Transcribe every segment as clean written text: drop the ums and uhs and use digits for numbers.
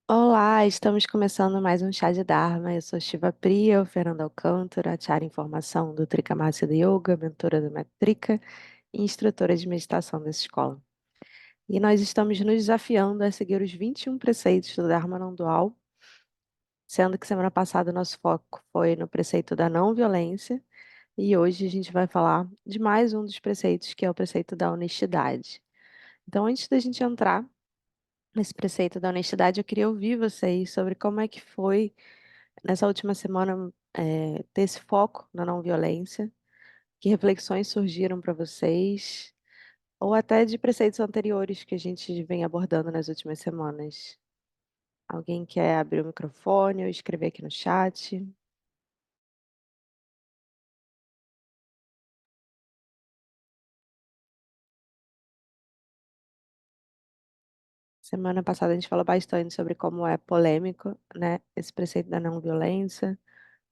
Olá, estamos começando mais um Chá de Dharma. Eu sou Shiva Priya, o Fernando Alcântara, Acharya em Formação do Trikamasa Yoga, mentora do Método Trika e instrutora de meditação dessa escola. E nós estamos nos desafiando a seguir os 21 preceitos do Dharma não dual, sendo que semana passada o nosso foco foi no preceito da não violência e hoje a gente vai falar de mais um dos preceitos, que é o preceito da honestidade. Então, antes da gente entrar nesse preceito da honestidade, eu queria ouvir vocês sobre como é que foi nessa última semana, ter esse foco na não violência, que reflexões surgiram para vocês, ou até de preceitos anteriores que a gente vem abordando nas últimas semanas. Alguém quer abrir o microfone ou escrever aqui no chat? Semana passada a gente falou bastante sobre como é polêmico, né, esse preceito da não violência,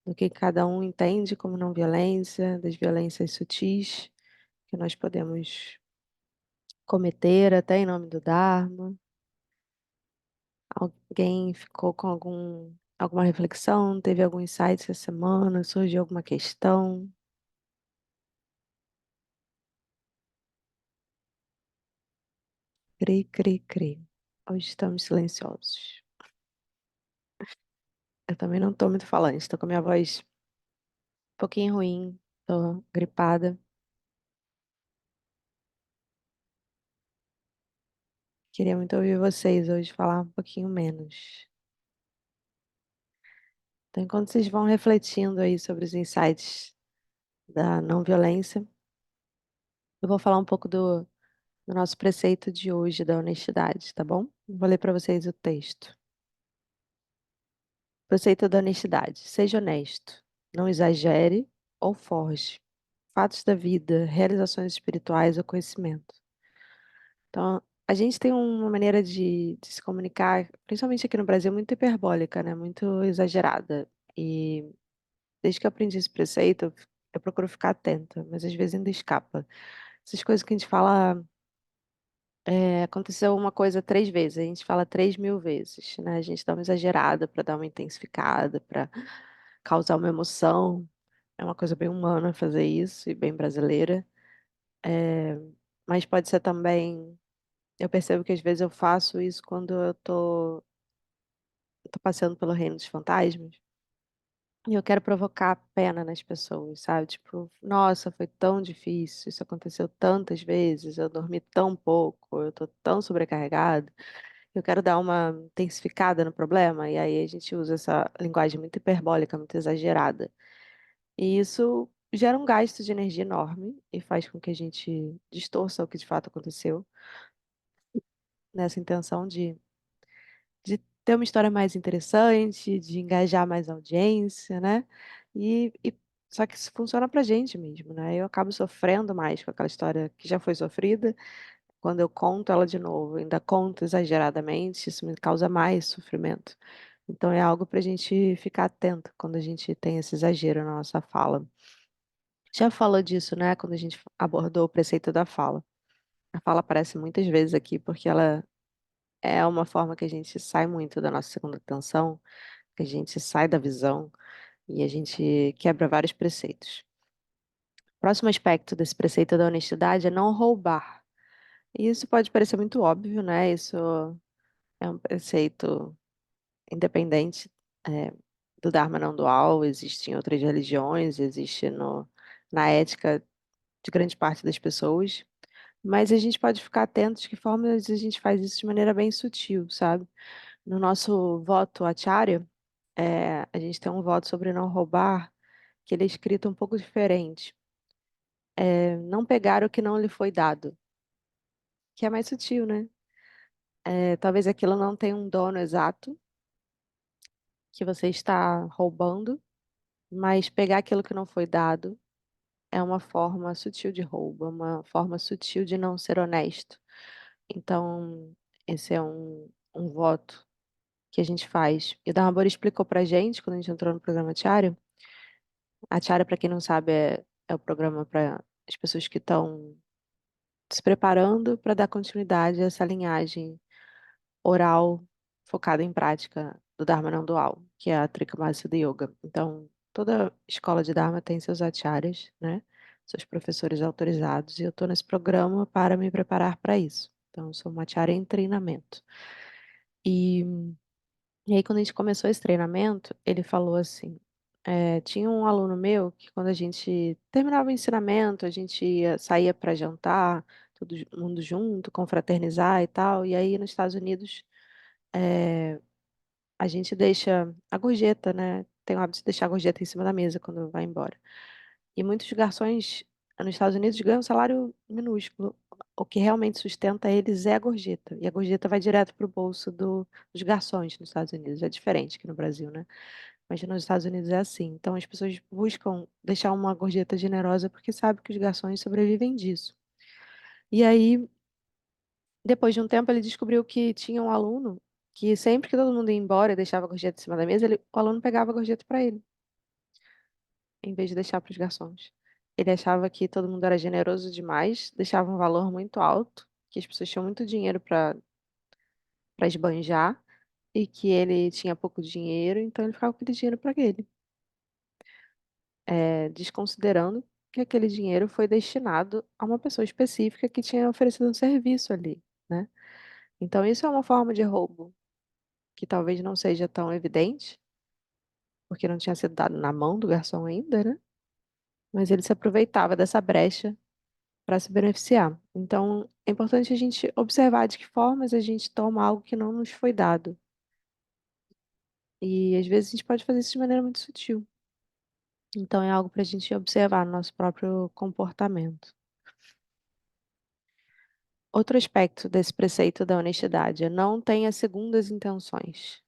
do que cada um entende como não violência, das violências sutis que nós podemos cometer até em nome do Dharma. Alguém ficou com alguma reflexão? Teve algum insight essa semana? Surgiu alguma questão? Cri, cri, cri. Hoje estamos silenciosos. Eu também não tô muito falante, estou com a minha voz um pouquinho ruim, tô gripada. Queria muito ouvir vocês hoje falar um pouquinho menos. Então, enquanto vocês vão refletindo aí sobre os insights da não violência, eu vou falar um pouco do nosso preceito de hoje, da honestidade, tá bom? Vou ler para vocês o texto. Preceito da honestidade. Seja honesto. Não exagere ou forje. Fatos da vida, realizações espirituais ou conhecimento. Então, a gente tem uma maneira de se comunicar, principalmente aqui no Brasil, muito hiperbólica, né? Muito exagerada. E desde que eu aprendi esse preceito, eu procuro ficar atenta, mas às vezes ainda escapa. Essas coisas que a gente fala, aconteceu uma coisa 3 vezes, a gente fala 3.000 vezes, né? A gente dá uma exagerada para dar uma intensificada, para causar uma emoção. É uma coisa bem humana fazer isso e bem brasileira. É, mas pode ser também. Eu percebo que às vezes eu faço isso quando eu tô passeando pelo reino dos fantasmas e eu quero provocar pena nas pessoas, sabe? Tipo, nossa, foi tão difícil, isso aconteceu tantas vezes, eu dormi tão pouco, eu tô tão sobrecarregada. Eu quero dar uma intensificada no problema, e aí a gente usa essa linguagem muito hiperbólica, muito exagerada. E isso gera um gasto de energia enorme e faz com que a gente distorça o que de fato aconteceu, nessa intenção de ter uma história mais interessante, de engajar mais audiência, né? Só que isso funciona pra gente mesmo, né? Eu acabo sofrendo mais com aquela história que já foi sofrida. Quando eu conto ela de novo, ainda conto exageradamente, isso me causa mais sofrimento. Então é algo para a gente ficar atento quando a gente tem esse exagero na nossa fala. Já falou disso, né? Quando a gente abordou o preceito da fala. A fala aparece muitas vezes aqui porque ela é uma forma que a gente sai muito da nossa segunda atenção, que a gente sai da visão e a gente quebra vários preceitos. O próximo aspecto desse preceito da honestidade é não roubar. E isso pode parecer muito óbvio, né? Isso é um preceito independente, é, do Dharma não dual, existe em outras religiões, existe na ética de grande parte das pessoas. Mas a gente pode ficar atento de que formas a gente faz isso de maneira bem sutil, sabe? No nosso voto acharya, a gente tem um voto sobre não roubar, que ele é escrito um pouco diferente. Não pegar o que não lhe foi dado, que é mais sutil, né? Talvez aquilo não tenha um dono exato que você está roubando, mas pegar aquilo que não foi dado é uma forma sutil de roubo, é uma forma sutil de não ser honesto. Então, esse é um voto que a gente faz. E o Dharma explicou pra gente, quando a gente entrou no programa Acharya. Acharya, para quem não sabe, é o programa para as pessoas que estão se preparando para dar continuidade a essa linhagem oral focada em prática do Dharma não dual, que é a Trikamasa Yoga. Então, toda escola de Dharma tem seus acharyas, né? Seus professores autorizados, e eu estou nesse programa para me preparar para isso. Então, eu sou uma acharya em treinamento. E, e aí, quando a gente começou esse treinamento, ele falou assim: tinha um aluno meu que, quando a gente terminava o ensinamento, a gente saía para jantar, todo mundo junto, confraternizar e tal. E aí, nos Estados Unidos, é, a gente deixa a gorjeta, né? Tem o hábito de deixar a gorjeta em cima da mesa quando vai embora. E muitos garçons nos Estados Unidos ganham um salário minúsculo. O que realmente sustenta eles é a gorjeta. E a gorjeta vai direto para o bolso dos garçons nos Estados Unidos. É diferente que no Brasil, né? Mas nos Estados Unidos é assim. Então as pessoas buscam deixar uma gorjeta generosa porque sabem que os garçons sobrevivem disso. E aí, depois de um tempo, ele descobriu que tinha um aluno que sempre que todo mundo ia embora e deixava a gorjeta em cima da mesa, o aluno pegava a gorjeta para ele, em vez de deixar para os garçons. Ele achava que todo mundo era generoso demais, deixava um valor muito alto, que as pessoas tinham muito dinheiro para esbanjar e que ele tinha pouco dinheiro, então ele ficava com aquele dinheiro para ele, desconsiderando que aquele dinheiro foi destinado a uma pessoa específica que tinha oferecido um serviço ali, né? Então isso é uma forma de roubo que talvez não seja tão evidente, porque não tinha sido dado na mão do garçom ainda, né? Mas ele se aproveitava dessa brecha para se beneficiar. Então, é importante a gente observar de que formas a gente toma algo que não nos foi dado. E às vezes a gente pode fazer isso de maneira muito sutil. Então, é algo para a gente observar no nosso próprio comportamento. Outro aspecto desse preceito da honestidade é não tenha segundas intenções,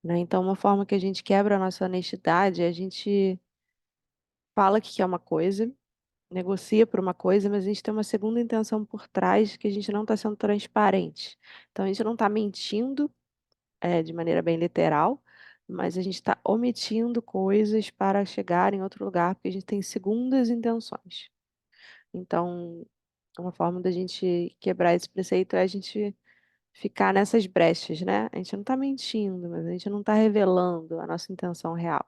né? Então, uma forma que a gente quebra a nossa honestidade é a gente fala que quer uma coisa, negocia por uma coisa, mas a gente tem uma segunda intenção por trás que a gente não está sendo transparente. Então, a gente não está mentindo, de maneira bem literal, mas a gente está omitindo coisas para chegar em outro lugar, porque a gente tem segundas intenções. Então, uma forma da gente quebrar esse preceito é a gente ficar nessas brechas, né? A gente não está mentindo, mas a gente não está revelando a nossa intenção real.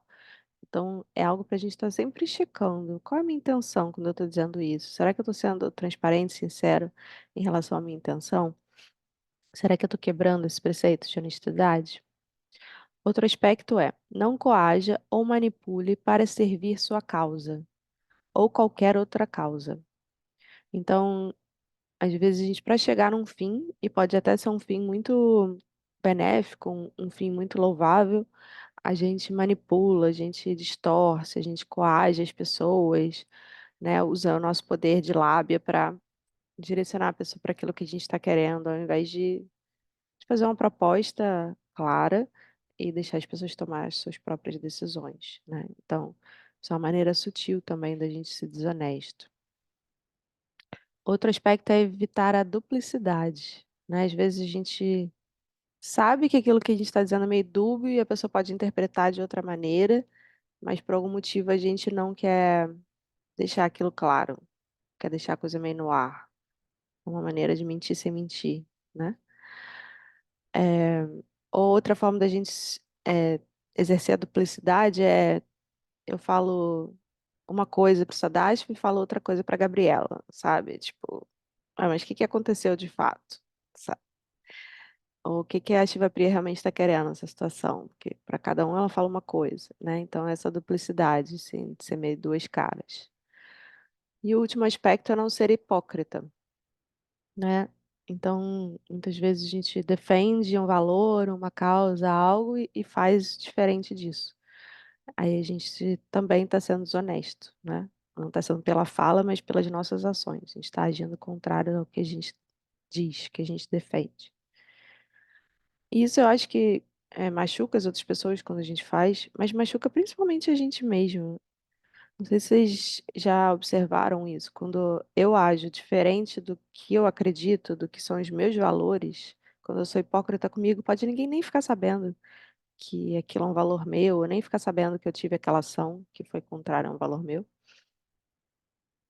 Então, é algo para a gente estar sempre checando. Qual é a minha intenção quando eu estou dizendo isso? Será que eu estou sendo transparente, sincero em relação à minha intenção? Será que eu estou quebrando esse preceito de honestidade? Outro aspecto é: não coaja ou manipule para servir sua causa ou qualquer outra causa. Então, às vezes, a gente, para chegar num fim, e pode até ser um fim muito benéfico, um fim muito louvável, a gente manipula, a gente distorce, a gente coage as pessoas, né? Usa o nosso poder de lábia para direcionar a pessoa para aquilo que a gente está querendo, ao invés de fazer uma proposta clara e deixar as pessoas tomar as suas próprias decisões, né? Então, isso é uma maneira sutil também da gente ser desonesto. Outro aspecto é evitar a duplicidade, né? Às vezes a gente sabe que aquilo que a gente está dizendo é meio dúbio e a pessoa pode interpretar de outra maneira, mas por algum motivo a gente não quer deixar aquilo claro, quer deixar a coisa meio no ar. É uma maneira de mentir sem mentir, né? É, outra forma da gente exercer a duplicidade é: eu falo uma coisa para o Sadasp e falo outra coisa para Gabriela, sabe? Tipo, mas o que que aconteceu de fato? Sabe? Ou o que que a Shiva Priya realmente está querendo nessa situação? Porque para cada um ela fala uma coisa, né? Então, essa duplicidade, assim, de ser meio duas caras. E o último aspecto é não ser hipócrita, né? Então, muitas vezes a gente defende um valor, uma causa, algo e faz diferente disso. Aí a gente também está sendo desonesto, né? Não está sendo pela fala, mas pelas nossas ações. A gente está agindo contrário ao que a gente diz, que a gente defende. E isso eu acho que machuca as outras pessoas quando a gente faz, mas machuca principalmente a gente mesmo. Não sei se vocês já observaram isso. Quando eu ajo diferente do que eu acredito, do que são os meus valores, quando eu sou hipócrita comigo, pode ninguém nem ficar sabendo que aquilo é um valor meu, ou nem ficar sabendo que eu tive aquela ação que foi contrária a um valor meu.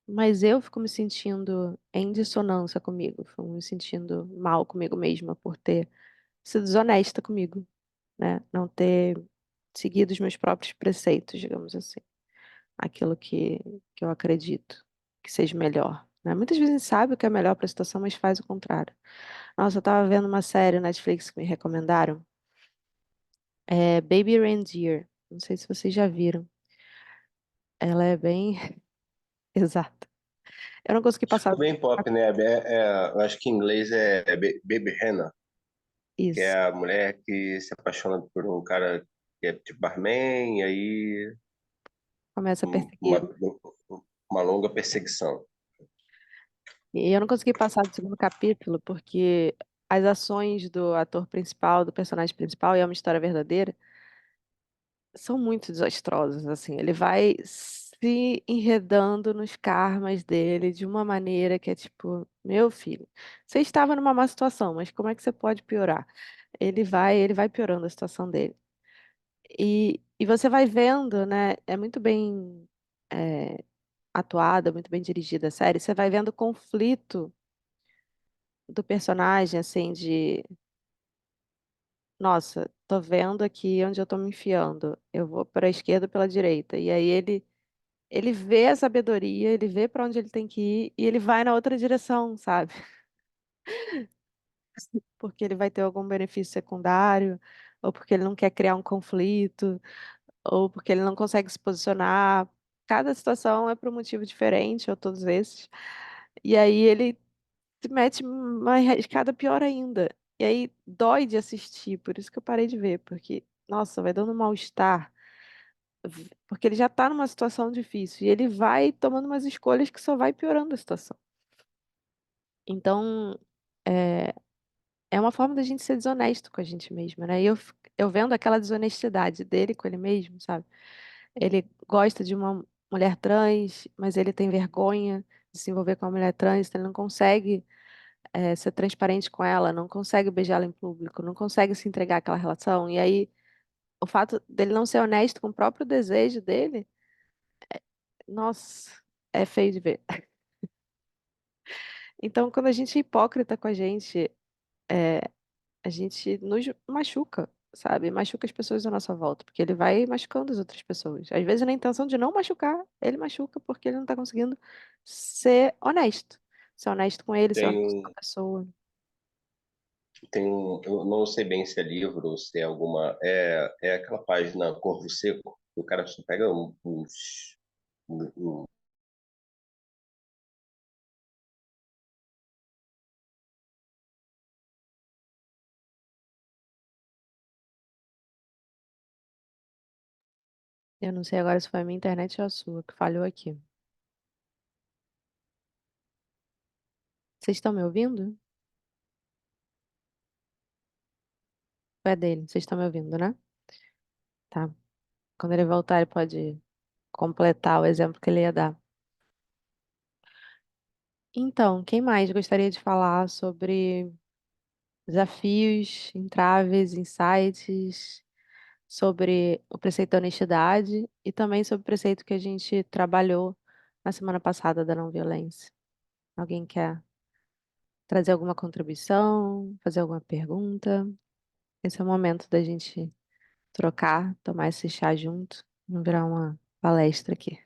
Mas eu fico me sentindo em dissonância comigo, fico me sentindo mal comigo mesma por ter sido desonesta comigo, né? Não ter seguido os meus próprios preceitos, digamos assim. Aquilo que eu acredito que seja melhor, né? Muitas vezes a gente sabe o que é melhor para a situação, mas faz o contrário. Nossa, eu tava vendo uma série na Netflix que me recomendaram, Baby Reindeer. Não sei se vocês já viram. Ela é bem exata. Eu não consegui passar Bem pop, né? Eu acho que em inglês Baby Hannah, que é isso. a mulher que se apaixona por um cara que é tipo barman, e aí Começa a um- perseguir. uma, uma longa perseguição. E eu não consegui passar do segundo capítulo porque as ações do ator principal, do personagem principal, e é uma história verdadeira, são muito desastrosas, assim. Ele vai se enredando nos karmas dele de uma maneira que é tipo, meu filho, você estava numa má situação, mas como é que você pode piorar? Ele vai piorando a situação dele. E você vai vendo, né? É muito bem é, atuada, muito bem dirigida a série. Você vai vendo o conflito do personagem, assim, de nossa, tô vendo aqui onde eu tô me enfiando. Eu vou para a esquerda ou pela direita. E aí ele vê a sabedoria, ele vê para onde ele tem que ir e ele vai na outra direção, sabe? Porque ele vai ter algum benefício secundário, ou porque ele não quer criar um conflito, ou porque ele não consegue se posicionar. Cada situação é por um motivo diferente, ou todos esses. E aí ele se mete uma arriscada pior ainda. E aí dói de assistir, por isso que eu parei de ver, porque, nossa, vai dando um mal-estar, porque ele já tá numa situação difícil e ele vai tomando umas escolhas que só vai piorando a situação. Então, é, é uma forma da gente ser desonesto com a gente mesmo, né? E eu vendo aquela desonestidade dele com ele mesmo, sabe? Ele gosta de uma mulher trans, mas ele tem vergonha de se envolver com uma mulher trans, então ele não consegue ser transparente com ela, não consegue beijá-la em público, não consegue se entregar àquela relação. E aí, o fato dele não ser honesto com o próprio desejo dele, nossa, é feio de ver. Então, quando a gente é hipócrita com a gente nos machuca, sabe? Machuca as pessoas à nossa volta, porque ele vai machucando as outras pessoas. Às vezes, na intenção de não machucar, ele machuca porque ele não tá conseguindo ser honesto. Ser honesto com ele, ser Tem honesto com a um, pessoa. eu não sei bem se é livro ou se é alguma, é aquela página Corvo Seco, que o cara só pega um- Eu não sei agora se foi a minha internet ou a sua que falhou aqui. Vocês estão me ouvindo? Ou é dele? Vocês estão me ouvindo, né? Tá. Quando ele voltar, ele pode completar o exemplo que ele ia dar. Então, quem mais gostaria de falar sobre desafios, entraves, insights, sobre o preceito da honestidade e também sobre o preceito que a gente trabalhou na semana passada da não violência? Alguém quer trazer alguma contribuição, fazer alguma pergunta? Esse é o momento da gente trocar, tomar esse chá junto, não virar uma palestra aqui.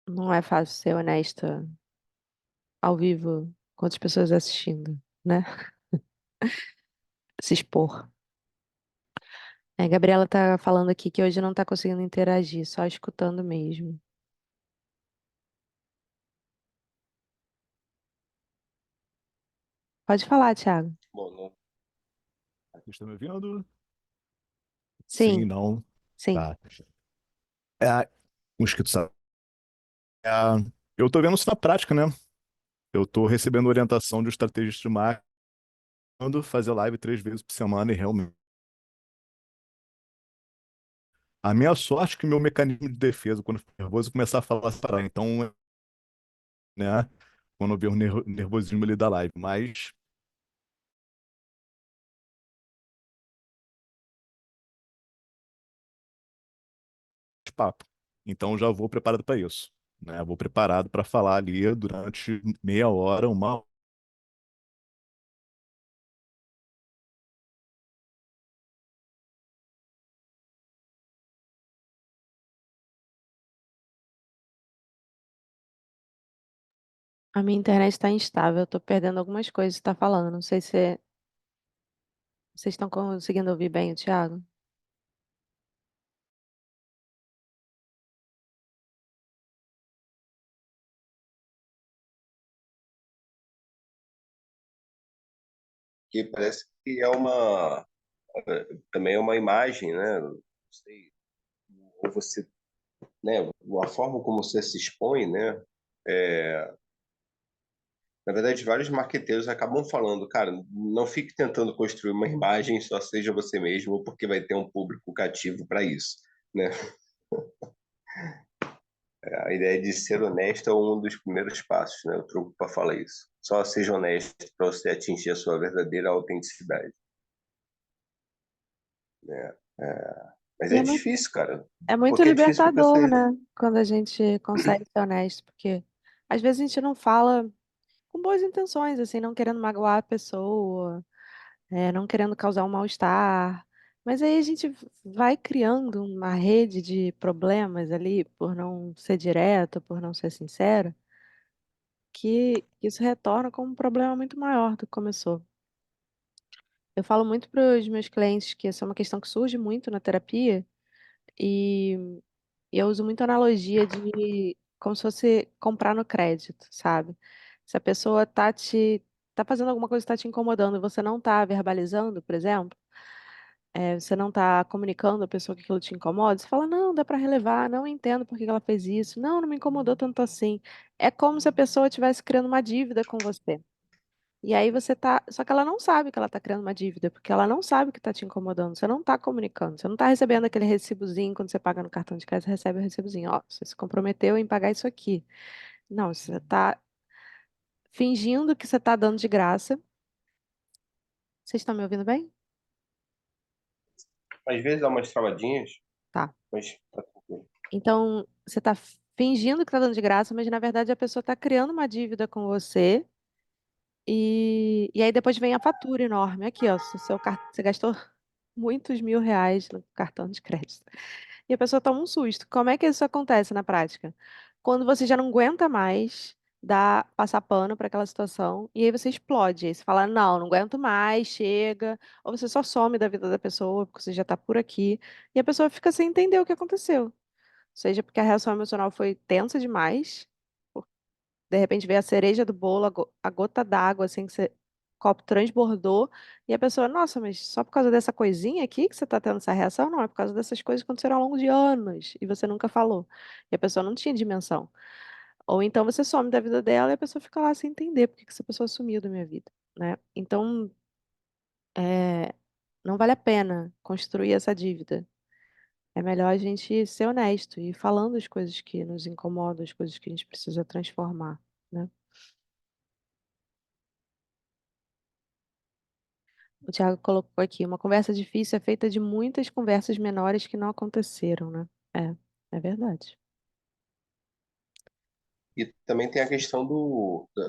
Não é fácil ser honesta ao vivo com outras pessoas assistindo, né? Se expor. Gabriela tá falando aqui que hoje não tá conseguindo interagir, só escutando mesmo. Pode falar, Thiago. bom, não, Vocês estão me ouvindo? Sim, Sim, não. sim. Tá. É, um inscrito sabe. É, eu tô vendo isso na prática, né? Eu tô recebendo orientação de um estrategista de marketing, fazer live 3 vezes por semana e realmente. A minha sorte é que meu mecanismo de defesa, quando eu fico nervoso, é começar a falar parar. Então, né? Quando eu ver o nervosismo ali da live. Mas bate-papo. Então já vou preparado para isso, né? Vou preparado para falar ali durante meia hora, uma hora. A minha internet está instável, eu tô perdendo algumas coisas que você tá falando. Não sei se vocês estão conseguindo ouvir bem o Thiago. Que parece que é uma também é uma imagem, né? Não sei, ou você, né? A forma como você se expõe, né? Na verdade, vários marqueteiros acabam falando, cara, não fique tentando construir uma imagem, só seja você mesmo, porque vai ter um público cativo para isso, né? A ideia de ser honesto é um dos primeiros passos, né? O truque para falar isso. Só seja honesto para você atingir a sua verdadeira autenticidade, né? Mas E é difícil, cara, é muito porque é difícil porque libertador, você... né? Quando a gente consegue ser honesto, porque às vezes a gente não fala com boas intenções, assim, não querendo magoar a pessoa, não querendo causar um mal-estar. Mas aí a gente vai criando uma rede de problemas ali por não ser direto, por não ser sincero, que isso retorna como um problema muito maior do que começou. Eu falo muito para os meus clientes que essa é uma questão que surge muito na terapia, e eu uso muito a analogia de como se fosse comprar no crédito, sabe? Se a pessoa tá fazendo alguma coisa que tá te incomodando e você não tá verbalizando, por exemplo, você não tá comunicando à pessoa que aquilo te incomoda, você fala, não, dá pra relevar, não entendo por que que ela fez isso, não, não me incomodou tanto assim. É como se a pessoa estivesse criando uma dívida com você. E aí você tá. Só que ela não sabe que ela tá criando uma dívida, porque ela não sabe o que tá te incomodando. Você não tá comunicando. Você não tá recebendo aquele recibozinho quando você paga no cartão de crédito, você recebe o recibozinho. Ó, você se comprometeu em pagar isso aqui. Não, você tá fingindo que você tá dando de graça. Vocês estão me ouvindo bem? Às vezes dá umas travadinhas, Tá. mas tá tranquilo. Então, você tá fingindo que tá dando de graça, mas na verdade a pessoa tá criando uma dívida com você. E aí depois vem a fatura enorme. Aqui, ó, você gastou muitos mil reais no cartão de crédito. E a pessoa toma um susto. Como é que isso acontece na prática? Quando você já não aguenta mais passar pano para aquela situação, e aí você explode. Aí você fala, não, não aguento mais, chega. Ou você só some da vida da pessoa, porque você já está por aqui. E a pessoa fica sem entender o que aconteceu. Seja porque a reação emocional foi tensa demais, de repente veio a cereja do bolo, a gota d'água, assim, que você, o copo transbordou, e a pessoa, nossa, mas só por causa dessa coisinha aqui que você está tendo essa reação? Não, é por causa dessas coisas que aconteceram ao longo de anos, e você nunca falou. E a pessoa não tinha dimensão. Ou então você some da vida dela e a pessoa fica lá sem entender por que que essa pessoa sumiu da minha vida, né? Então, é, não vale a pena construir essa dívida. É melhor a gente ser honesto e ir falando as coisas que nos incomodam, as coisas que a gente precisa transformar, né? O Thiago colocou aqui, uma conversa difícil é feita de muitas conversas menores que não aconteceram, né? É verdade. E também tem a questão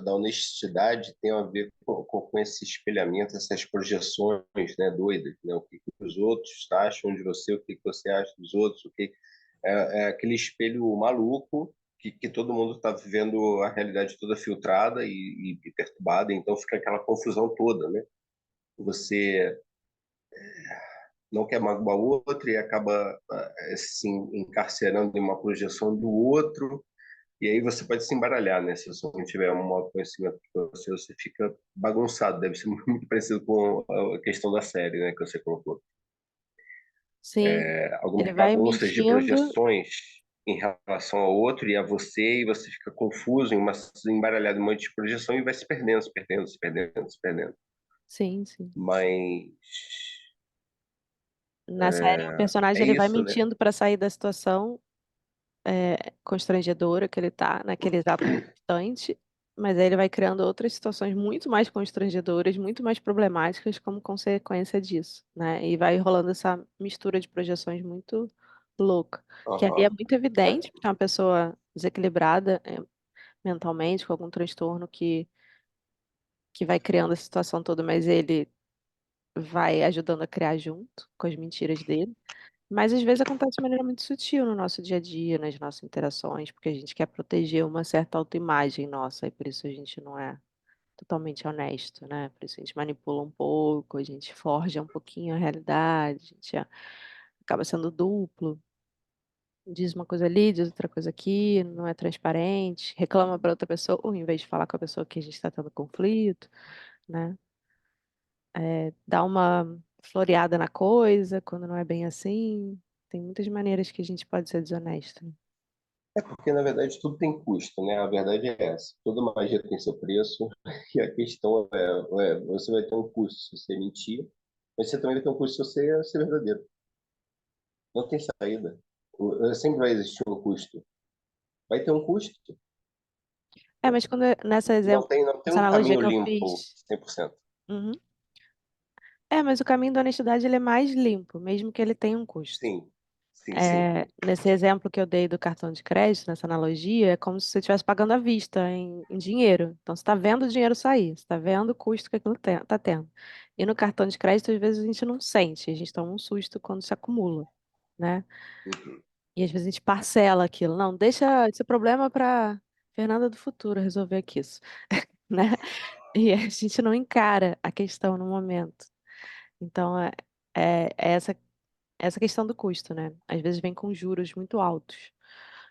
da honestidade, tem a ver com esse espelhamento, essas projeções, né, doidas, né? O que os outros acham de você, o que você acha dos outros, é aquele espelho maluco que todo mundo está vivendo a realidade toda filtrada e perturbada, então fica aquela confusão toda, né? Você não quer magoar o outro e acaba se encarcerando em uma projeção do outro. E aí você pode se embaralhar, né? Se você não tiver um autoconhecimento de você fica bagunçado. Deve ser muito parecido com a questão da série, né? Que você colocou. Sim, Algumas ele vai bagunças de mentindo. projeções em relação ao outro e a você, e você fica confuso, embaralhado em um monte de projeção e vai se perdendo, se perdendo, se perdendo, se perdendo. Sim, sim. Mas Na série, o personagem é ele vai isso, né? mentindo para sair da situação constrangedora que ele tá naquele exato instante, mas aí ele vai criando outras situações muito mais constrangedoras, muito mais problemáticas como consequência disso, né? E vai rolando essa mistura de projeções muito louco. Que ali é Aham. muito evidente, porque é uma pessoa desequilibrada mentalmente, com algum transtorno que vai criando a situação toda, mas ele vai ajudando a criar junto com as mentiras dele. Mas às vezes acontece de maneira muito sutil no nosso dia a dia, nas nossas interações, porque a gente quer proteger uma certa autoimagem nossa, e por isso a gente não é totalmente honesto, né? Por isso a gente manipula um pouco, a gente forja um pouquinho a realidade, a gente acaba sendo duplo, diz uma coisa ali, diz outra coisa aqui, não é transparente, reclama para outra pessoa, ou em vez de falar com a pessoa que a gente está tendo conflito, né? Dá uma floreada na coisa quando não é bem assim. Tem muitas maneiras que a gente pode ser desonesto, né? É porque, na verdade, tudo tem custo, né? A verdade é essa. Toda magia tem seu preço. E a questão você vai ter um custo se você mentir, mas você também vai ter um custo se você ser verdadeiro. Não tem saída. Sempre vai existir um custo. Vai ter um custo. Mas quando nessa Não exemplo, tem, não tem essa um analogia caminho que eu limpo fiz. 100%. Uhum. Mas o caminho da honestidade ele é mais limpo, mesmo que ele tenha um custo. Sim, sim, sim. Nesse exemplo que eu dei do cartão de crédito, nessa analogia, é como se você estivesse pagando à vista em dinheiro. Então, você está vendo o dinheiro sair, você está vendo o custo que aquilo está tendo. E no cartão de crédito, às vezes, a gente não sente, a gente toma um susto quando se acumula, né? Uhum. E às vezes a gente parcela aquilo. Não, deixa esse problema para Fernanda do futuro resolver aqui isso, né? E a gente não encara a questão no momento. Então, é essa questão do custo, né? Às vezes vem com juros muito altos,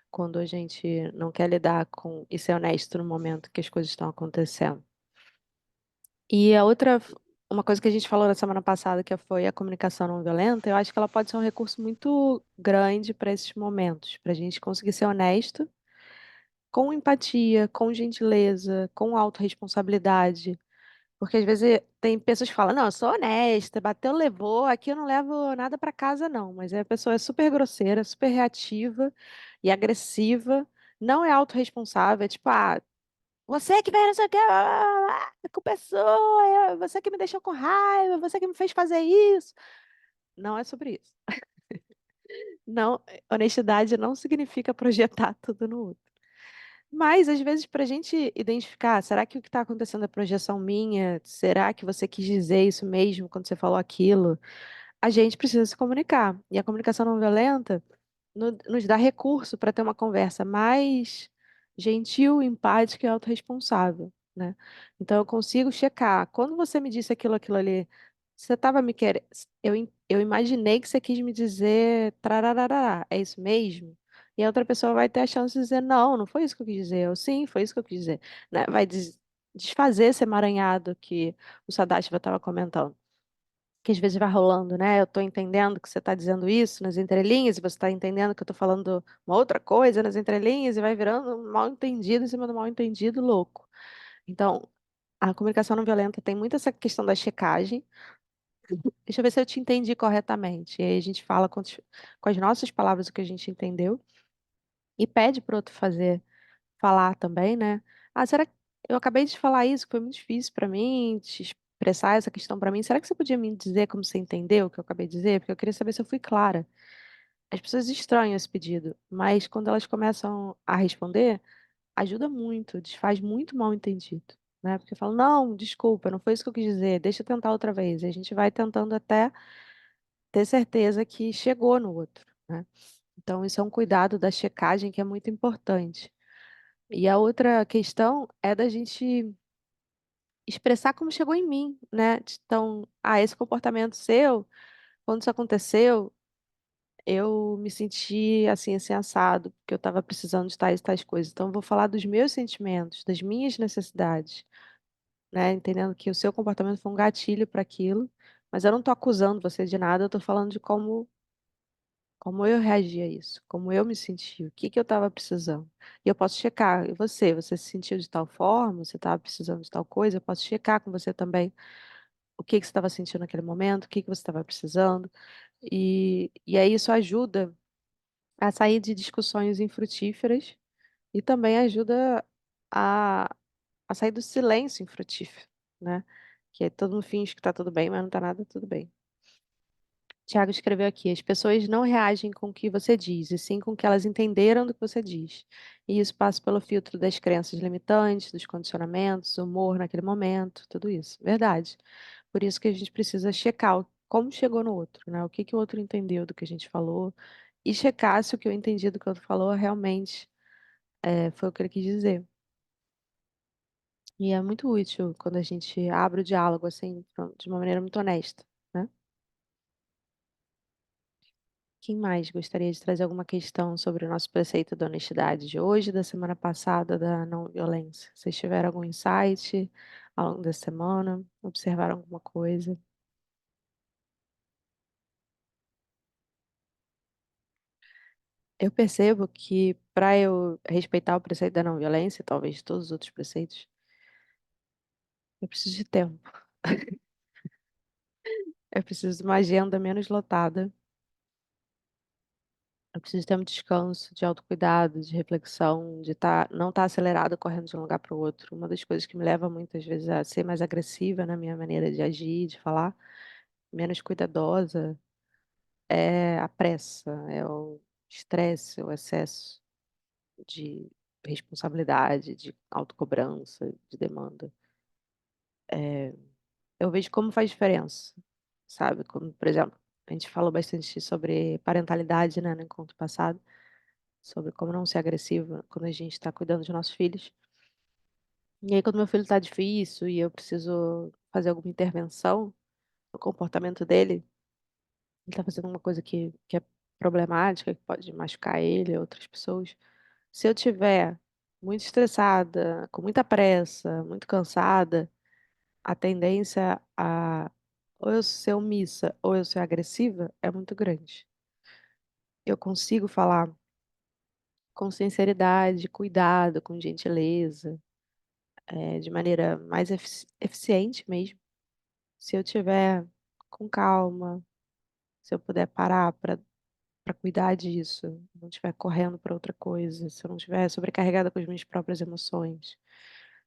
quando a gente não quer lidar com e ser honesto no momento que as coisas estão acontecendo. E a outra, uma coisa que a gente falou na semana passada, que foi a comunicação não violenta, eu acho que ela pode ser um recurso muito grande para esses momentos, para a gente conseguir ser honesto, com empatia, com gentileza, com autorresponsabilidade. Porque às vezes tem pessoas que falam, não, eu sou honesta, bateu, levou, aqui eu não levo nada para casa, não. Mas aí a pessoa é super grosseira, super reativa e agressiva, não é autorresponsável, é tipo, você que vai não sei o quê, a culpa é sua, você que me deixou com raiva, você que me fez fazer isso. Não é sobre isso. Não, honestidade não significa projetar tudo no outro. Mas, às vezes, para a gente identificar, será que o que está acontecendo é projeção minha? Será que você quis dizer isso mesmo quando você falou aquilo? A gente precisa se comunicar. E a comunicação não violenta nos dá recurso para ter uma conversa mais gentil, empática e autorresponsável, né? Então, eu consigo checar. Quando você me disse aquilo ali, você estava me querendo. Eu imaginei que você quis me dizer trararará. É isso mesmo? E a outra pessoa vai ter a chance de dizer, não, não foi isso que eu quis dizer. Ou sim, foi isso que eu quis dizer. Né? Vai desfazer esse emaranhado que o Sadashiva estava comentando. Que às vezes vai rolando, né? Eu estou entendendo que você está dizendo isso nas entrelinhas, e você está entendendo que eu estou falando uma outra coisa nas entrelinhas, e vai virando um mal entendido em cima do mal entendido louco. Então, a comunicação não violenta tem muito essa questão da checagem. Deixa eu ver se eu te entendi corretamente. E aí a gente fala com as nossas palavras o que a gente entendeu e pede para o outro falar também, né? Será que eu acabei de falar isso, que foi muito difícil para mim, te expressar essa questão para mim. Será que você podia me dizer como você entendeu o que eu acabei de dizer? Porque eu queria saber se eu fui clara. As pessoas estranham esse pedido, mas quando elas começam a responder, ajuda muito, desfaz muito mal entendido, né? Porque fala, não, desculpa, não foi isso que eu quis dizer, deixa eu tentar outra vez. E a gente vai tentando até ter certeza que chegou no outro, né? Então, isso é um cuidado da checagem que é muito importante. E a outra questão é da gente expressar como chegou em mim, né? Então, esse comportamento seu, quando isso aconteceu, eu me senti assim, assim, assado, porque eu estava precisando de tais e tais coisas. Então, eu vou falar dos meus sentimentos, das minhas necessidades, né? Entendendo que o seu comportamento foi um gatilho para aquilo, mas eu não estou acusando você de nada, eu estou falando de como eu reagi a isso, como eu me senti, o que que eu estava precisando. E eu posso checar, e você se sentiu de tal forma, você estava precisando de tal coisa, eu posso checar com você também o que que você estava sentindo naquele momento, o que que você estava precisando. E aí isso ajuda a sair de discussões infrutíferas e também ajuda a, a sair do silêncio infrutífero, né? Que aí todo mundo finge que tá tudo bem, mas não tá nada tudo bem. Tiago escreveu aqui: as pessoas não reagem com o que você diz, e sim com o que elas entenderam do que você diz. E isso passa pelo filtro das crenças limitantes, dos condicionamentos, humor naquele momento, tudo isso. Verdade. Por isso que a gente precisa checar como chegou no outro, né? O que que o outro entendeu do que a gente falou, e checar se o que eu entendi do que o outro falou realmente foi o que ele quis dizer. E é muito útil quando a gente abre o diálogo assim, de uma maneira muito honesta, né? Quem mais gostaria de trazer alguma questão sobre o nosso preceito da honestidade de hoje, da semana passada, da não violência? Vocês tiveram algum insight ao longo da semana? Observaram alguma coisa? Eu percebo que para eu respeitar o preceito da não violência, talvez todos os outros preceitos, eu preciso de tempo. Eu preciso de uma agenda menos lotada. Eu preciso ter um descanso, de autocuidado, de reflexão, de não estar acelerado correndo de um lugar para o outro. Uma das coisas que me leva muitas vezes a ser mais agressiva na minha maneira de agir, de falar, menos cuidadosa, é a pressa, é o estresse, o excesso de responsabilidade, de autocobrança, de demanda. Eu vejo como faz diferença, sabe? Como, por exemplo, a gente falou bastante sobre parentalidade, né, no encontro passado, sobre como não ser agressiva quando a gente está cuidando de nossos filhos. E aí, quando meu filho está difícil e eu preciso fazer alguma intervenção no comportamento dele, ele está fazendo uma coisa que é problemática, que pode machucar ele, outras pessoas. Se eu tiver muito estressada, com muita pressa, muito cansada, a tendência a ou eu ser omissa ou eu ser agressiva é muito grande. Eu consigo falar com sinceridade, cuidado, com gentileza, de maneira mais eficiente mesmo. Se eu tiver com calma, se eu puder parar para cuidar disso, não estiver correndo para outra coisa, se eu não estiver sobrecarregada com as minhas próprias emoções,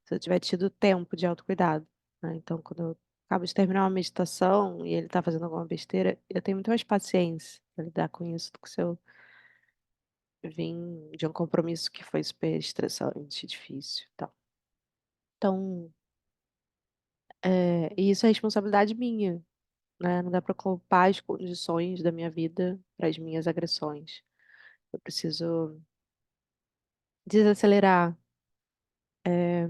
se eu tiver tido tempo de autocuidado, né? Então, quando eu acabo de terminar uma meditação e ele está fazendo alguma besteira, eu tenho muito mais paciência para lidar com isso do que se eu vim de um compromisso que foi super estressante, difícil, e tal. Então, e isso é responsabilidade minha, né? Não dá para culpar as condições da minha vida para as minhas agressões. Eu preciso desacelerar, é,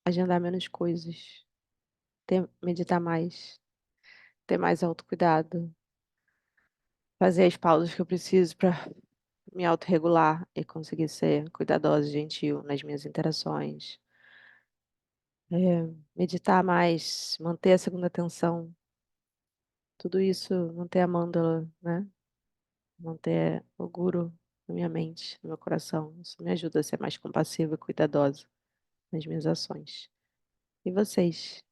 agendar menos coisas, meditar mais, ter mais autocuidado, fazer as pausas que eu preciso para me autorregular e conseguir ser cuidadosa e gentil nas minhas interações. Meditar mais, manter a segunda atenção, tudo isso, manter a mândala, né? Manter o guru na minha mente, no meu coração. Isso me ajuda a ser mais compassiva e cuidadosa nas minhas ações. E vocês?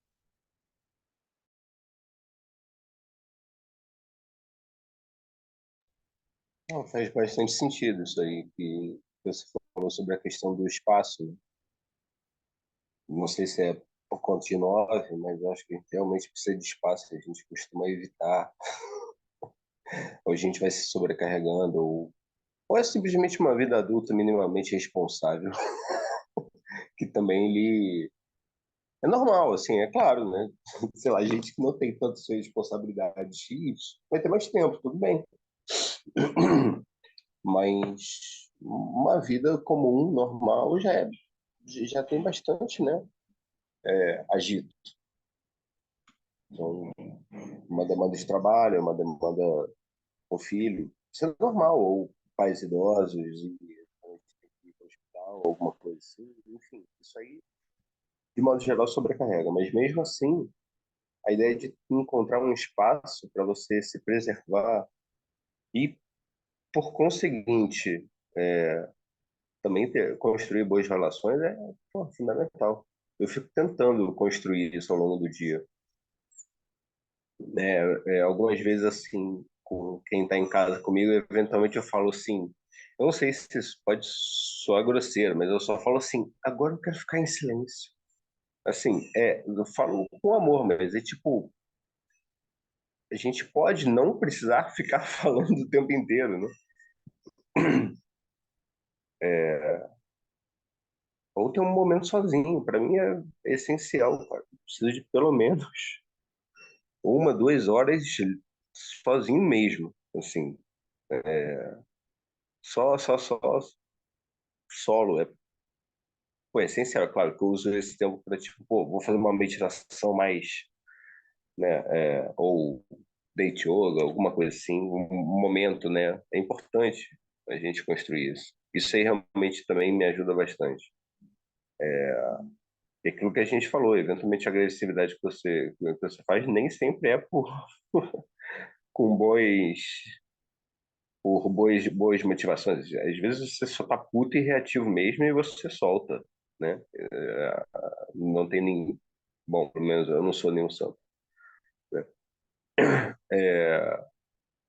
Não, faz bastante sentido isso aí que você falou sobre a questão do espaço, né? Não sei se é por conta de 9, mas eu acho que realmente precisa de espaço. A gente costuma evitar, ou a gente vai se sobrecarregando, ou é simplesmente uma vida adulta minimamente responsável, que também ele é normal, assim, é claro, né? Sei lá, gente que não tem tantas responsabilidades X vai ter mais tempo, tudo bem. Mas uma vida comum, normal, já tem bastante, né? Agito. Então, uma demanda de trabalho, uma demanda com filho, isso é normal, ou pais idosos e a gente tem que ir para o hospital, alguma coisa assim, enfim, isso aí, de modo geral, sobrecarrega. Mas mesmo assim, a ideia de encontrar um espaço para você se preservar e, por conseguinte, também construir boas relações é, pô, fundamental. Eu fico tentando construir isso ao longo do dia. Algumas vezes, assim, com quem está em casa comigo, eventualmente eu falo assim, eu não sei se isso pode soar grosseiro, mas eu só falo assim, agora eu quero ficar em silêncio. Assim, eu falo com amor, mas é tipo, a gente pode não precisar ficar falando o tempo inteiro, né? Ou ter um momento sozinho. Para mim é essencial, cara. Preciso de pelo menos 1, 2 horas sozinho mesmo, assim. Só solo. Pô, é essencial. É claro que eu uso esse tempo para, tipo, pô, vou fazer uma meditação mais, né? Ou date yoga, alguma coisa assim. Um momento, né? É importante a gente construir isso. Isso aí realmente também me ajuda bastante. E aquilo que a gente falou, eventualmente a agressividade que você faz nem sempre é com boas motivações. Às vezes você só tá puto e reativo mesmo e você solta, né? Não tem nem... Bom, pelo menos eu não sou nenhum santo, né?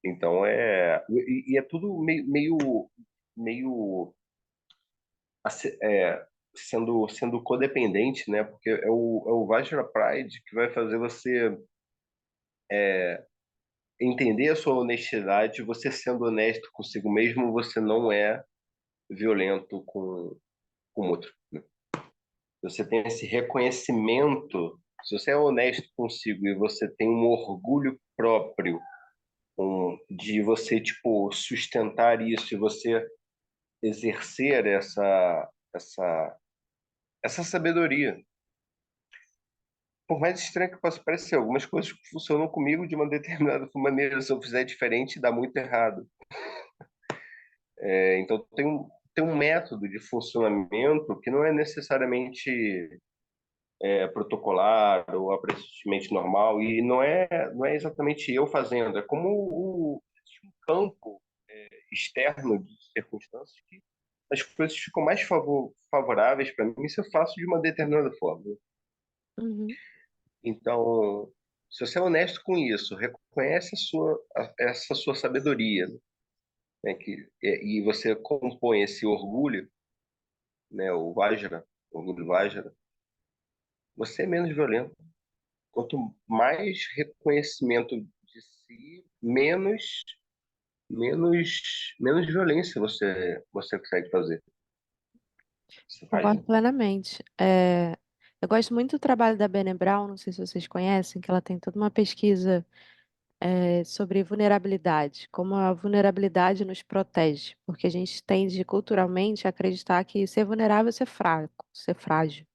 Então e é tudo meio sendo codependente, né? Porque é o Vajra Pride que vai fazer você entender a sua honestidade. Você sendo honesto consigo mesmo, você não é violento com o outro, né? Você tem esse reconhecimento. Se você é honesto consigo e você tem um orgulho próprio, de você, tipo, sustentar isso e você exercer essa, essa sabedoria. Por mais estranho que possa parecer, algumas coisas funcionam comigo de uma determinada maneira. Se eu fizer diferente, dá muito errado. Então, tem um método de funcionamento que não é necessariamente protocolar ou aparentemente normal, e não é exatamente eu fazendo, é como um campo externo de circunstâncias que as coisas ficam mais favoráveis para mim se eu faço de uma determinada forma. Uhum. Então, se você é honesto com isso, reconhece essa sua sabedoria, né, e você compõe esse orgulho, né, o orgulho Vajra, você é menos violento. Quanto mais reconhecimento de si, menos violência você consegue fazer. Você faz, Concordo né? plenamente. Eu gosto muito do trabalho da Brené Brown, não sei se vocês conhecem, que ela tem toda uma pesquisa sobre vulnerabilidade, como a vulnerabilidade nos protege, porque a gente tende culturalmente a acreditar que ser vulnerável é ser fraco, ser frágil.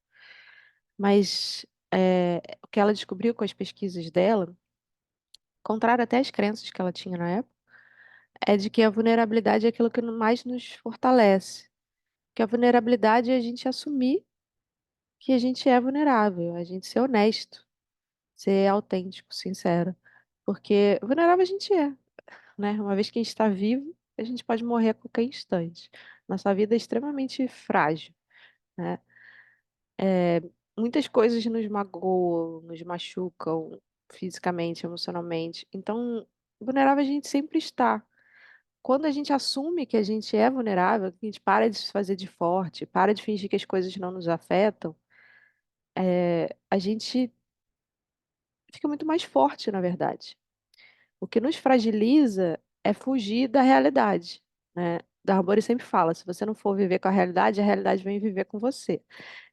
Mas o que ela descobriu com as pesquisas dela, contrário até às crenças que ela tinha na época, é de que a vulnerabilidade é aquilo que mais nos fortalece. Que a vulnerabilidade é a gente assumir que a gente é vulnerável, a gente ser honesto, ser autêntico, sincero. Porque vulnerável a gente é, né? Uma vez que a gente está vivo, a gente pode morrer a qualquer instante. Nossa vida é extremamente frágil, né? Muitas coisas nos magoam, nos machucam fisicamente, emocionalmente. Então, vulnerável a gente sempre está. Quando a gente assume que a gente é vulnerável, que a gente para de se fazer de forte, para de fingir que as coisas não nos afetam, a gente fica muito mais forte, na verdade. O que nos fragiliza é fugir da realidade, né? Darwin sempre fala, se você não for viver com a realidade vem viver com você.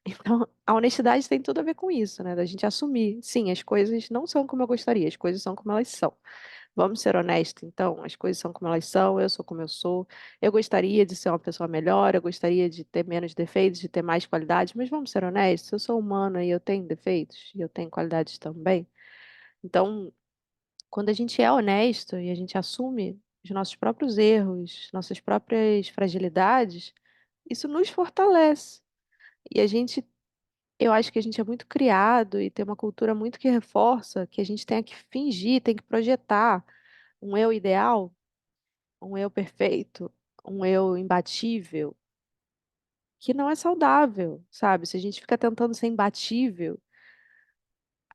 Então, a honestidade tem tudo a ver com isso, né? Da gente assumir, sim, as coisas não são como eu gostaria, as coisas são como elas são. Vamos ser honestos, então, as coisas são como elas são, eu sou como eu sou. Eu gostaria de ser uma pessoa melhor, eu gostaria de ter menos defeitos, de ter mais qualidades, mas vamos ser honestos, eu sou humana e eu tenho defeitos, e eu tenho qualidades também. Então, quando a gente é honesto e a gente assume os nossos próprios erros, nossas próprias fragilidades, isso nos fortalece. E eu acho que a gente é muito criado e tem uma cultura muito que reforça que a gente tem que fingir, tem que projetar um eu ideal, um eu perfeito, um eu imbatível, que não é saudável, sabe? Se a gente fica tentando ser imbatível,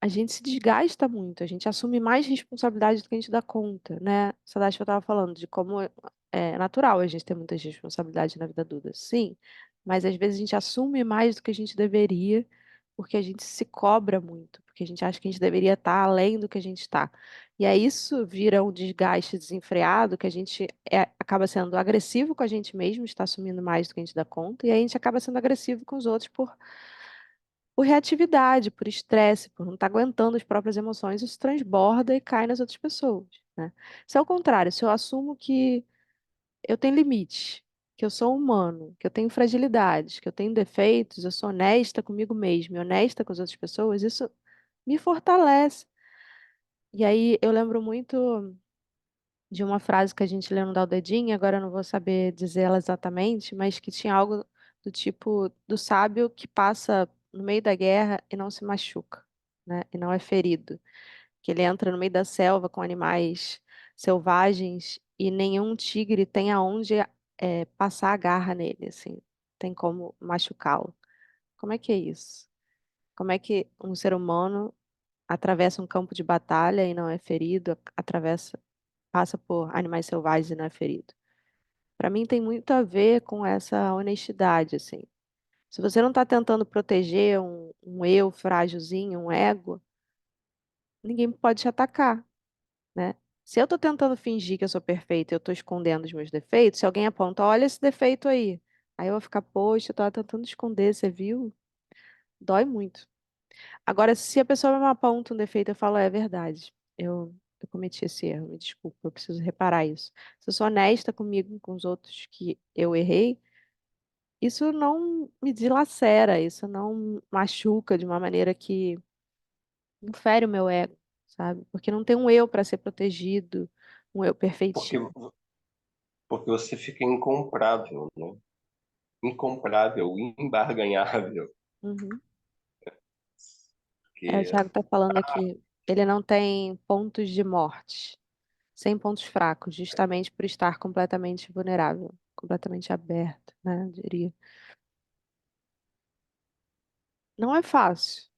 a gente se desgasta muito, a gente assume mais responsabilidade do que a gente dá conta, né? Saudade que eu estava falando de como é natural a gente ter muitas responsabilidades na vida adulta, sim, mas às vezes a gente assume mais do que a gente deveria, porque a gente se cobra muito, porque a gente acha que a gente deveria estar além do que a gente está. E aí isso vira um desgaste desenfreado, que a gente acaba sendo agressivo com a gente mesmo, está assumindo mais do que a gente dá conta, e aí a gente acaba sendo agressivo com os outros por reatividade, por estresse, por não estar aguentando as próprias emoções, isso transborda e cai nas outras pessoas, né? Se é o contrário, se eu assumo que eu tenho limite, que eu sou humano, que eu tenho fragilidades, que eu tenho defeitos, eu sou honesta comigo mesma e honesta com as outras pessoas, isso me fortalece. E aí eu lembro muito de uma frase que a gente lê no Dá o Dedinho, agora eu não vou saber dizer ela exatamente, mas que tinha algo do tipo do sábio que passa no meio da guerra e não se machuca, né? E não é ferido. Que ele entra no meio da selva com animais selvagens e nenhum tigre tem aonde passar a garra nele, assim, tem como machucá-lo. Como é que é isso? Como é que um ser humano atravessa um campo de batalha e não é ferido, passa por animais selvagens e não é ferido? Para mim tem muito a ver com essa honestidade, assim. Se você não está tentando proteger um eu frágilzinho, um ego, ninguém pode te atacar, né? Se eu estou tentando fingir que eu sou perfeita e eu estou escondendo os meus defeitos, se alguém aponta, olha esse defeito aí eu vou ficar, poxa, eu estava tentando esconder, você viu? Dói muito. Agora, se a pessoa me aponta um defeito, eu falo, é verdade, eu cometi esse erro, me desculpa, eu preciso reparar isso. Se eu sou honesta comigo, e com os outros que eu errei, isso não me dilacera, isso não machuca de uma maneira que não fere o meu ego, sabe? Porque não tem um eu para ser protegido, um eu Porque, perfeitinho. porque você fica incomparável, né? Incomparável, imbarganhável. Uhum. O Porque Thiago está falando aqui, ele não tem pontos de morte, sem pontos fracos, justamente por estar completamente vulnerável, completamente aberto, né? Eu diria. Não é fácil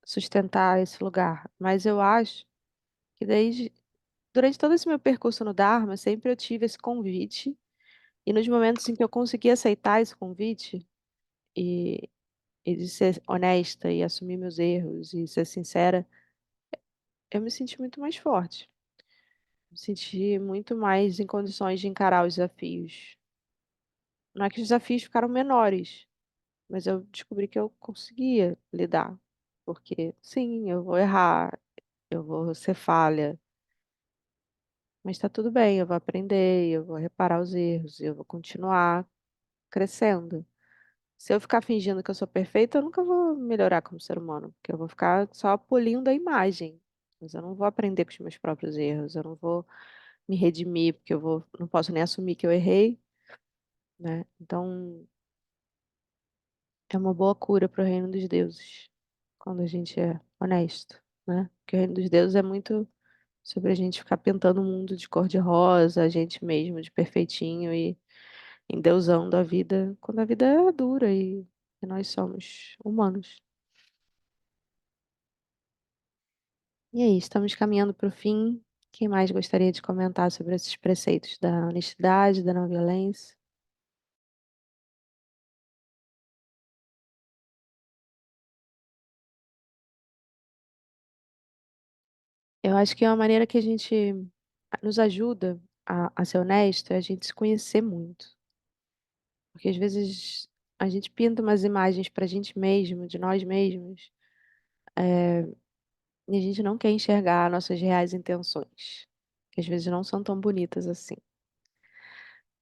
sustentar esse lugar, mas eu acho que durante todo esse meu percurso no Dharma, sempre eu tive esse convite. E nos momentos em que eu consegui aceitar esse convite e, e de ser honesta e assumir meus erros e ser sincera, eu me senti muito mais forte. Me senti muito mais em condições de encarar os desafios. Não é que os desafios ficaram menores, mas eu descobri que eu conseguia lidar. Porque, sim, eu vou errar, eu vou ser falha, mas está tudo bem, eu vou aprender, eu vou reparar os erros, eu vou continuar crescendo. Se eu ficar fingindo que eu sou perfeita, eu nunca vou melhorar como ser humano, porque eu vou ficar só polindo a imagem. Mas eu não vou aprender com os meus próprios erros, eu não vou me redimir, porque não posso nem assumir que eu errei, né? Então, é uma boa cura para o reino dos deuses, quando a gente é honesto, né? Porque o reino dos deuses é muito sobre a gente ficar pintando o mundo de cor-de-rosa, a gente mesmo de perfeitinho e endeusando a vida, quando a vida é dura e nós somos humanos. E aí, estamos caminhando para o fim. Quem mais gostaria de comentar sobre esses preceitos da honestidade, da não violência? Eu acho que é uma maneira que a gente nos ajuda a ser honesto é a gente se conhecer muito. Porque às vezes a gente pinta umas imagens para a gente mesmo, de nós mesmos, e a gente não quer enxergar nossas reais intenções, que às vezes não são tão bonitas assim.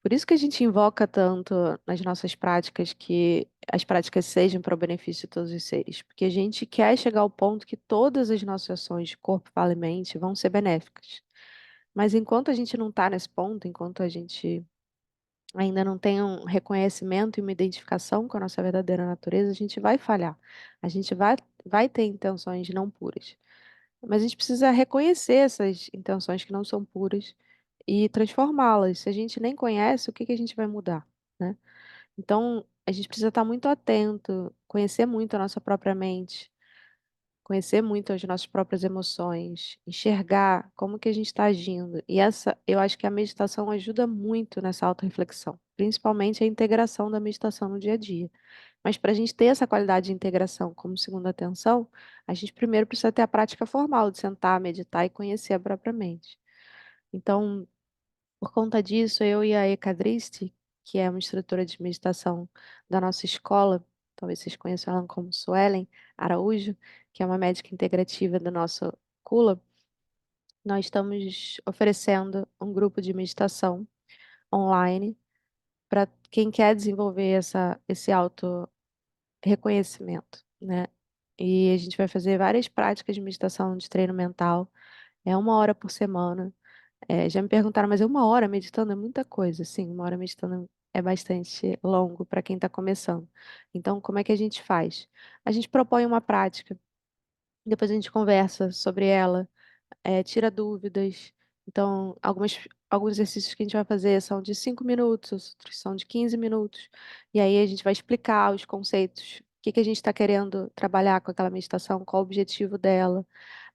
Por isso que a gente invoca tanto nas nossas práticas que as práticas sejam para o benefício de todos os seres, porque a gente quer chegar ao ponto que todas as nossas ações de corpo, fala e mente vão ser benéficas. Mas enquanto a gente não está nesse ponto, enquanto a gente ainda não tem um reconhecimento e uma identificação com a nossa verdadeira natureza, a gente vai falhar. A gente vai ter intenções não puras. Mas a gente precisa reconhecer essas intenções que não são puras e transformá-las. Se a gente nem conhece, o que que a gente vai mudar, né? Então, a gente precisa estar muito atento, conhecer muito a nossa própria mente, conhecer muito as nossas próprias emoções, enxergar como que a gente está agindo. E eu acho que a meditação ajuda muito nessa autorreflexão, principalmente a integração da meditação no dia a dia. Mas para a gente ter essa qualidade de integração como segunda atenção, a gente primeiro precisa ter a prática formal de sentar, meditar e conhecer a própria mente. Então, por conta disso, eu e a Ekadristi, que é uma instrutora de meditação da nossa escola, talvez vocês conheçam ela como Suelen Araújo, que é uma médica integrativa do nosso Kula, nós estamos oferecendo um grupo de meditação online para quem quer desenvolver esse auto-reconhecimento, né? E a gente vai fazer várias práticas de meditação de treino mental, é 1 hora por semana. Já me perguntaram, mas é 1 hora meditando é muita coisa. Sim, 1 hora meditando é bastante longo para quem está começando. Então, como é que a gente faz? A gente propõe uma prática, depois a gente conversa sobre ela, tira dúvidas. Então, alguns exercícios que a gente vai fazer são de 5 minutos, outros são de 15 minutos. E aí a gente vai explicar os conceitos, o que que a gente está querendo trabalhar com aquela meditação, qual o objetivo dela.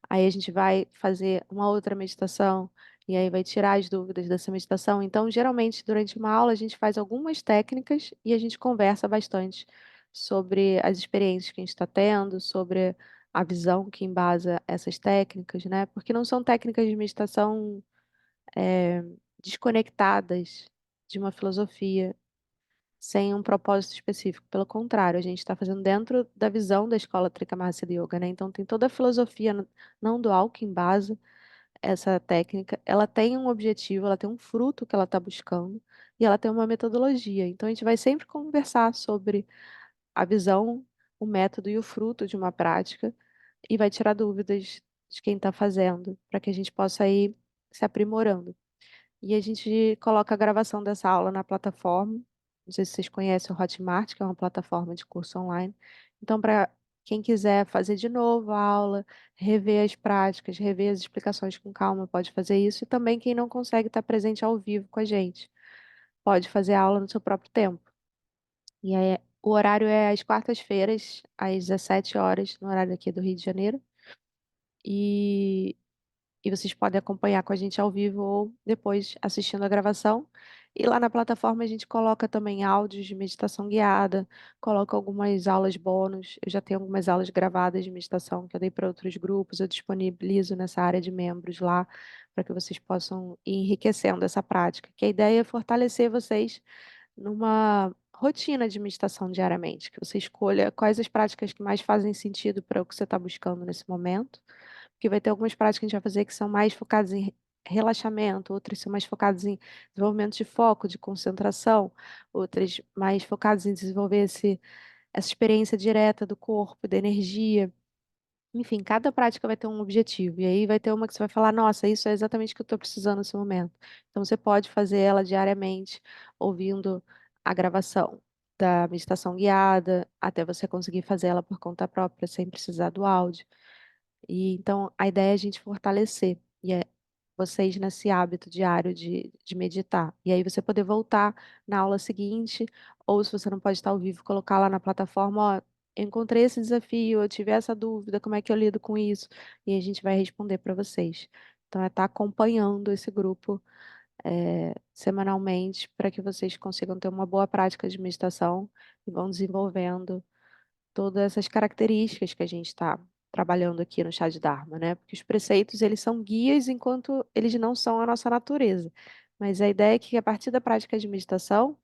Aí a gente vai fazer uma outra meditação e aí vai tirar as dúvidas dessa meditação. Então, geralmente, durante uma aula, a gente faz algumas técnicas e a gente conversa bastante sobre as experiências que a gente está tendo, sobre a visão que embasa essas técnicas, né? Porque não são técnicas de meditação eh, desconectadas de uma filosofia sem um propósito específico. Pelo contrário, a gente está fazendo dentro da visão da escola Trikamahasila Yoga, né? Então tem toda a filosofia não dual que embasa essa técnica. Ela tem um objetivo, ela tem um fruto que ela está buscando e ela tem uma metodologia. Então a gente vai sempre conversar sobre a visão, o método e o fruto de uma prática e vai tirar dúvidas de quem está fazendo, para que a gente possa ir se aprimorando. E a gente coloca a gravação dessa aula na plataforma. Não sei se vocês conhecem o Hotmart, que é uma plataforma de curso online. Então, para quem quiser fazer de novo a aula, rever as práticas, rever as explicações com calma, pode fazer isso. E também quem não consegue estar presente ao vivo com a gente, pode fazer a aula no seu próprio tempo. E aí, o horário é às quartas-feiras, às 17 horas, no horário aqui do Rio de Janeiro. E e vocês podem acompanhar com a gente ao vivo ou depois assistindo a gravação. E lá na plataforma a gente coloca também áudios de meditação guiada, coloca algumas aulas bônus. Eu já tenho algumas aulas gravadas de meditação que eu dei para outros grupos, eu disponibilizo nessa área de membros lá, para que vocês possam ir enriquecendo essa prática. Que a ideia é fortalecer vocês numa rotina de meditação diariamente, que você escolha quais as práticas que mais fazem sentido para o que você está buscando nesse momento, porque vai ter algumas práticas que a gente vai fazer que são mais focadas em relaxamento, outras são mais focadas em desenvolvimento de foco, de concentração, outras mais focadas em desenvolver essa experiência direta do corpo, da energia. Enfim, cada prática vai ter um objetivo. E aí vai ter uma que você vai falar, nossa, isso é exatamente o que eu estou precisando nesse momento. Então você pode fazer ela diariamente, ouvindo a gravação da meditação guiada, até você conseguir fazer ela por conta própria, sem precisar do áudio. E então a ideia é a gente fortalecer vocês nesse hábito diário de meditar. E aí você poder voltar na aula seguinte, ou se você não pode estar ao vivo, colocar lá na plataforma, ó, eu encontrei esse desafio, eu tive essa dúvida, como é que eu lido com isso? E a gente vai responder para vocês. Então é estar acompanhando esse grupo semanalmente para que vocês consigam ter uma boa prática de meditação e vão desenvolvendo todas essas características que a gente está trabalhando aqui no chá de Dharma, né? Porque os preceitos, eles são guias enquanto eles não são a nossa natureza. Mas a ideia é que a partir da prática de meditação,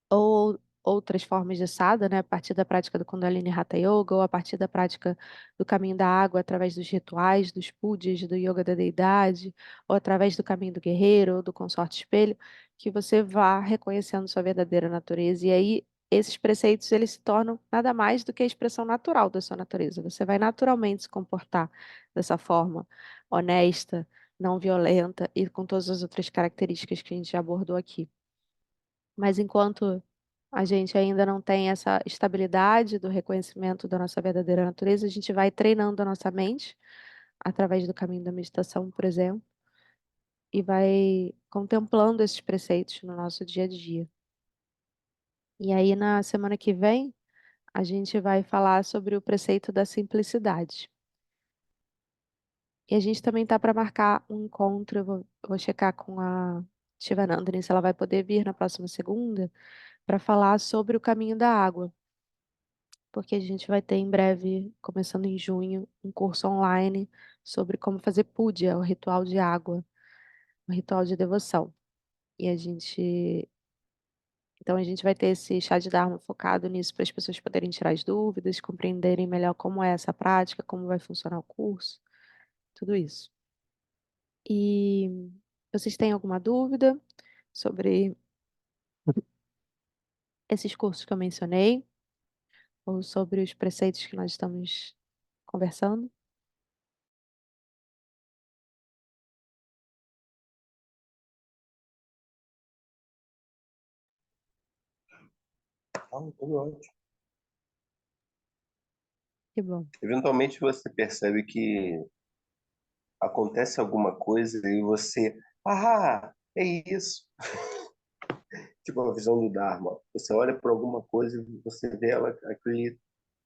ou outras formas de sadhana, né? A partir da prática do Kundalini Hatha Yoga, ou a partir da prática do caminho da água, através dos rituais, dos pujas, do yoga da deidade, ou através do caminho do guerreiro, ou do consorte espelho, que você vá reconhecendo sua verdadeira natureza. E aí, esses preceitos, eles se tornam nada mais do que a expressão natural da sua natureza. Você vai naturalmente se comportar dessa forma honesta, não violenta e com todas as outras características que a gente já abordou aqui. Mas enquanto a gente ainda não tem essa estabilidade do reconhecimento da nossa verdadeira natureza, a gente vai treinando a nossa mente através do caminho da meditação, por exemplo, e vai contemplando esses preceitos no nosso dia a dia. E aí, na semana que vem, a gente vai falar sobre o preceito da simplicidade. E a gente também tá para marcar um encontro, eu vou checar com a Shivanandani se ela vai poder vir na próxima segunda, para falar sobre o caminho da água. porque a gente vai ter em breve, começando em junho, um curso online sobre como fazer puja, o ritual de água, o ritual de devoção. E então a gente vai ter esse chá de Dharma focado nisso para as pessoas poderem tirar as dúvidas, compreenderem melhor como é essa prática, como vai funcionar o curso, tudo isso. E vocês têm alguma dúvida sobre esses cursos que eu mencionei, ou sobre os preceitos que nós estamos conversando? Ah, tudo ótimo. Que bom. Eventualmente você percebe que acontece alguma coisa e você, é isso. Tipo a visão do Dharma. Você olha para alguma coisa e você vê ela, aquele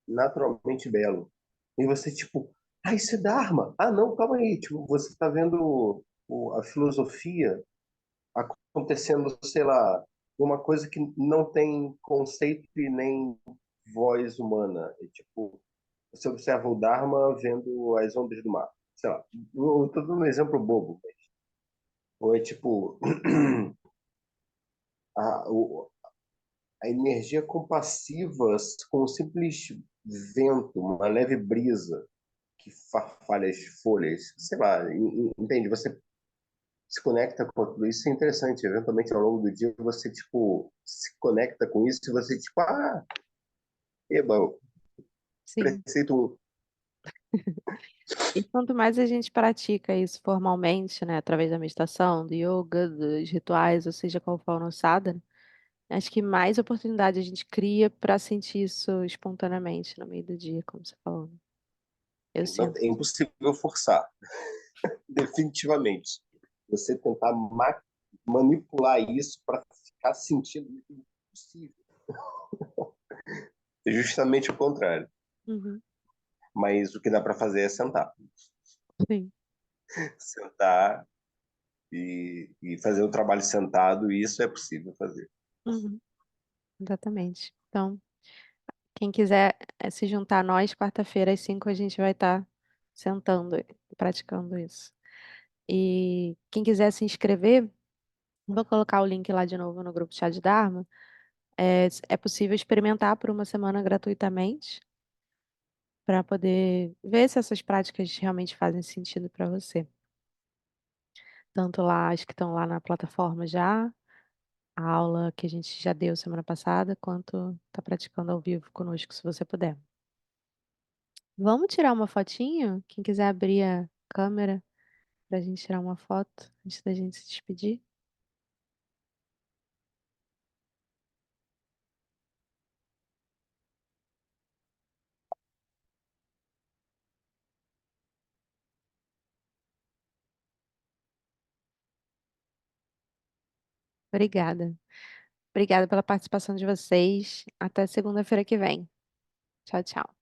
naturalmente belo. E você, tipo, isso é Dharma. Ah, não, calma aí. Tipo, você está vendo a filosofia acontecendo, sei lá, uma coisa que não tem conceito e nem voz humana. É, tipo, você observa o Dharma vendo as ondas do mar. Sei lá, eu estou dando um exemplo bobo. Ou é tipo, a, o- a energia compassiva com um simples vento, uma leve brisa que farfalha as folhas, sei lá, entende? Você se conecta com tudo isso, é interessante. Eventualmente, ao longo do dia, você, tipo, se conecta com isso e você, tipo, eba, Sim. preceito um. E quanto mais a gente pratica isso formalmente, né, através da meditação, do yoga, dos rituais, ou seja, qual for o sadhana, acho que mais oportunidade a gente cria para sentir isso espontaneamente no meio do dia, como você falou, né? Eu sinto. É impossível forçar, definitivamente. Você tentar manipular isso para ficar sentindo isso é impossível. É justamente o contrário. Uhum, Mas o que dá para fazer é sentar. sim. Sentar e fazer o trabalho sentado, e isso é possível fazer. Uhum, exatamente. Então, quem quiser se juntar a nós, quarta-feira às 5 a gente vai estar sentando e praticando isso. E quem quiser se inscrever, vou colocar o link lá de novo no grupo Chá de Dharma. É possível experimentar por uma semana gratuitamente para poder ver se essas práticas realmente fazem sentido para você. Tanto lá as que estão lá na plataforma já, a aula que a gente já deu semana passada, quanto está praticando ao vivo conosco, se você puder. Vamos tirar uma fotinho? Quem quiser abrir a câmera para a gente tirar uma foto antes da gente se despedir? Obrigada. Obrigada pela participação de vocês. Até segunda-feira que vem. Tchau, tchau.